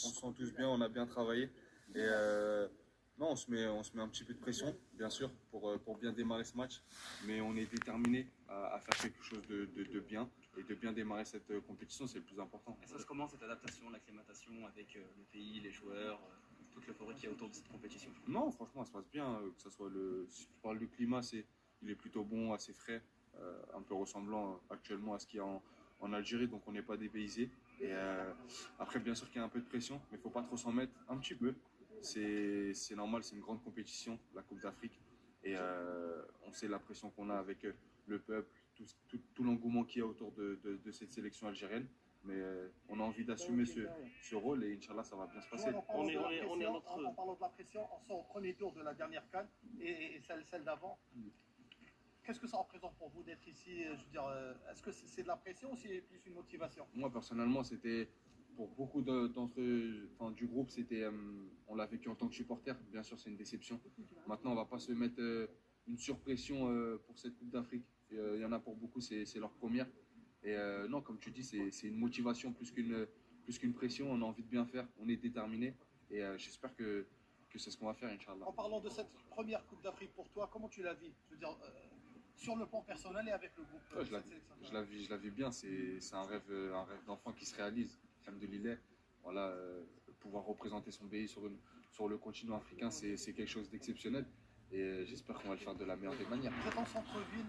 On se sent tous bien, on a bien travaillé. Et non, on se met un petit peu de pression, bien sûr, pour bien démarrer ce match. Mais on est déterminé à faire quelque chose de bien et de bien démarrer cette compétition, c'est le plus important. Et ça se comment cette adaptation, l'acclimatation avec le pays, les joueurs, toute l'euphorie qu'il y a autour de cette compétition? Non, franchement, ça se passe bien. Que ça soit si tu parles du climat, il est plutôt bon, assez frais, un peu ressemblant actuellement à ce qu'il y a en Algérie, donc on n'est pas dépaysé. Et après, bien sûr qu'il y a un peu de pression, mais il ne faut pas trop s'en mettre, un petit peu. C'est normal, c'est une grande compétition, la Coupe d'Afrique. Et on sait la pression qu'on a avec le peuple, tout l'engouement qu'il y a autour de cette sélection algérienne. Mais on a envie d'assumer ce rôle et Inch'Allah, ça va bien se passer. En parlant de la pression, on sort au premier tour de la dernière CAN et celle d'avant. Qu'est-ce que ça représente pour vous d'être ici? Je veux dire, est-ce que c'est de la pression ou c'est plus une motivation? Moi, personnellement, c'était pour beaucoup enfin, du groupe, on l'a vécu en tant que supporter. Bien sûr, c'est une déception. Maintenant, on va pas se mettre une surpression pour cette Coupe d'Afrique. Il y en a pour beaucoup, c'est leur première. Et non, comme tu dis, c'est une motivation plus qu'une pression. On a envie de bien faire, on est déterminé. Et j'espère que c'est ce qu'on va faire, Inch'Allah. En parlant de cette première Coupe d'Afrique pour toi, comment tu la vis? Je veux dire, sur le plan personnel et avec le groupe. Ouais, je la vis bien. C'est un rêve d'enfant qui se réalise. Alhamdoulilah. Voilà, pouvoir représenter son pays sur le continent africain, c'est quelque chose d'exceptionnel. Et j'espère qu'on va le faire de la meilleure des manières. Vous êtes en centre-ville,